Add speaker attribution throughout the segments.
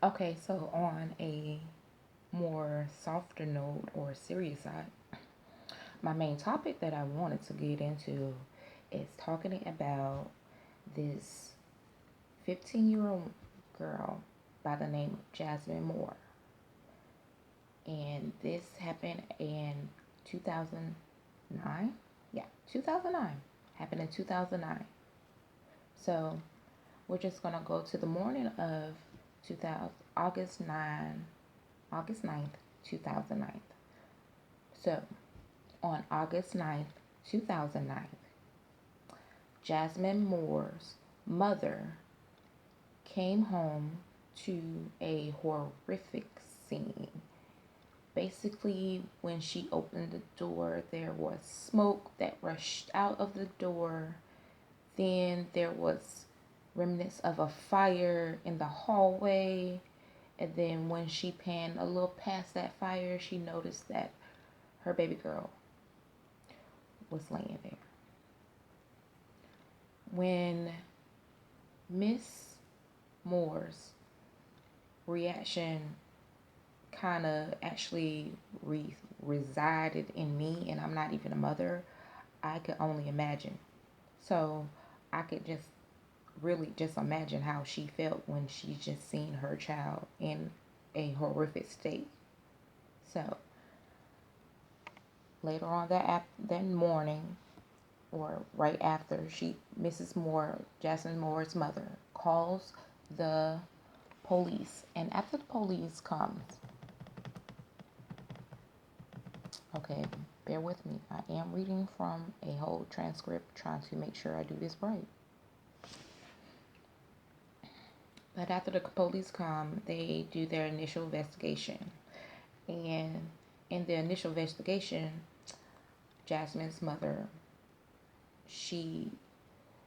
Speaker 1: Okay, so on a more softer note or serious side, my main topic that I wanted to get into is talking about this 15-year-old girl by the name of Jasmine Moore. And this happened in 2009. Yeah, 2009. Happened in 2009. So we're just going to go to the morning of 2000, August 9th, 2009. So on August 9th, 2009, Jasmine Moore's mother came home to a horrific scene. Basically, when she opened the door, there was smoke that rushed out of the door. Then there was remnants of a fire in the hallway. And then when she panned a little past that fire, she noticed that her baby girl was laying there. When Miss Moore's reaction kind of actually resided in me, and I'm not even a mother, I could only imagine. So I could just really just imagine how she felt when she just seen her child in a horrific state. So later on that morning, or right after, Mrs. Moore, Jasmine Moore's mother, calls the police. And after the police comes, okay, bear with me. I am reading from a whole transcript, trying to make sure I do this right. But after the police come, they do their initial investigation. And in the initial investigation, Jasmine's mother, she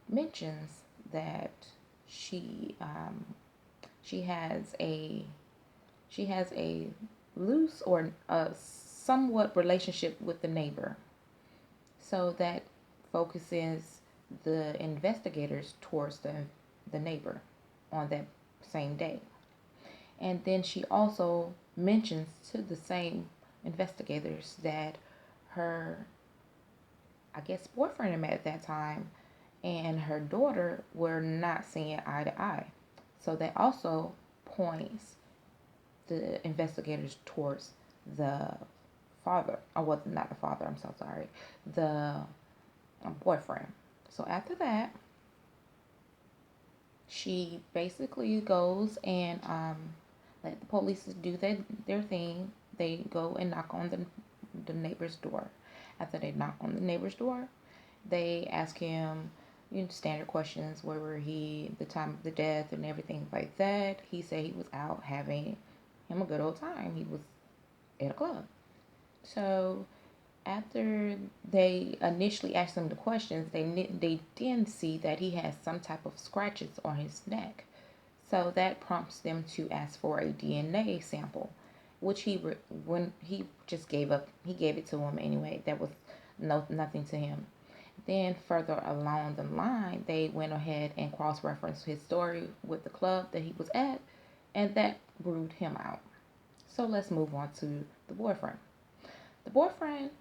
Speaker 1: mentions that she she has a she has a loose or a somewhat relationship with the neighbor. So that focuses the investigators towards the neighbor on that same day. And then she also mentions to the same investigators that her, I guess, boyfriend at that time and her daughter were not seeing eye to eye. So that also points the investigators towards the father. Oh, well, not the father, I'm so sorry. The boyfriend. So after that, she basically goes and let the police do their thing. They go and knock on the neighbor's door. After they knock on the neighbor's door, they ask him, standard questions. Where were he at the time of the death and everything like that. He said he was out having him a good old time. He was at a club. So after they initially asked him the questions, they then see that he has some type of scratches on his neck. So that prompts them to ask for a DNA sample, which when he just gave up, he gave it to him anyway. That was nothing to him. Then further along the line, they went ahead and cross-referenced his story with the club that he was at, and that ruled him out. So let's move on to the boyfriend. The boyfriend,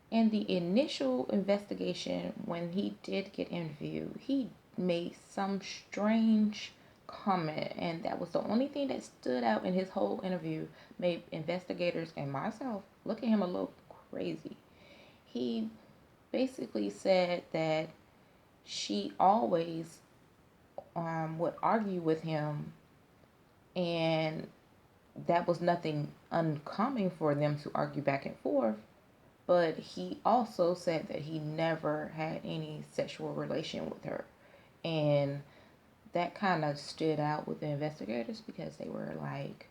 Speaker 1: in the initial investigation, when he did get interviewed, he made some strange comment, and that was the only thing that stood out in his whole interview, made investigators and myself look at him a little crazy. He basically said that she always would argue with him, and that was nothing uncommon for them to argue back and forth. But he also said that he never had any sexual relation with her. And that kind of stood out with the investigators because they were like,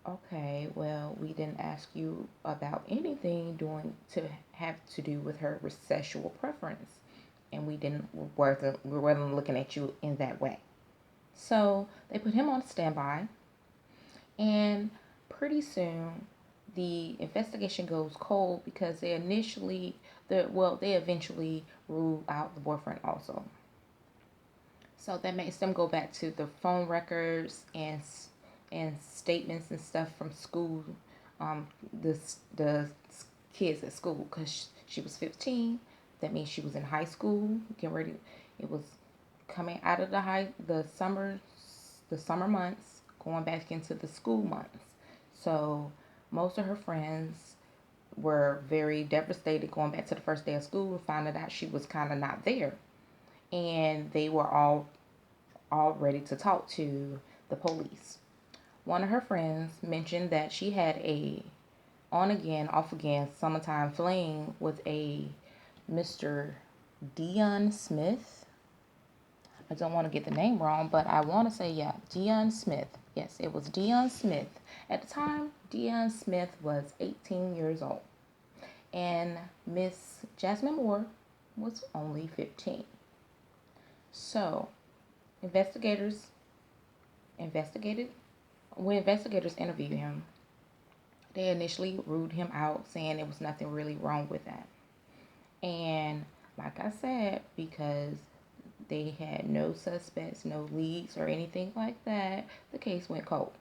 Speaker 1: okay, well, we didn't ask you about anything doing to have to do with her sexual preference. And we weren't looking at you in that way. So they put him on standby, and pretty soon the investigation goes cold because they eventually rule out the boyfriend also. So that makes them go back to the phone records and and statements and stuff from school, the kids at school, because she was 15. That means she was in high school, getting ready. It was coming out of the summer months, going back into the school months. So most of her friends were very devastated going back to the first day of school and finding out she was kind of not there. And they were all ready to talk to the police. One of her friends mentioned that she had a on again, off again summertime fling with a Mr. Dion Smith. I don't want to get the name wrong, but I want to say, yeah, Dion Smith. Yes, it was Dion Smith. At the time, Dion Smith was 18 years old, and Miss Jasmine Moore was only 15. So, investigators investigated. When investigators interviewed him, they initially ruled him out, saying there was nothing really wrong with that. And like I said, because they had no suspects, no leads, or anything like that, the case went cold.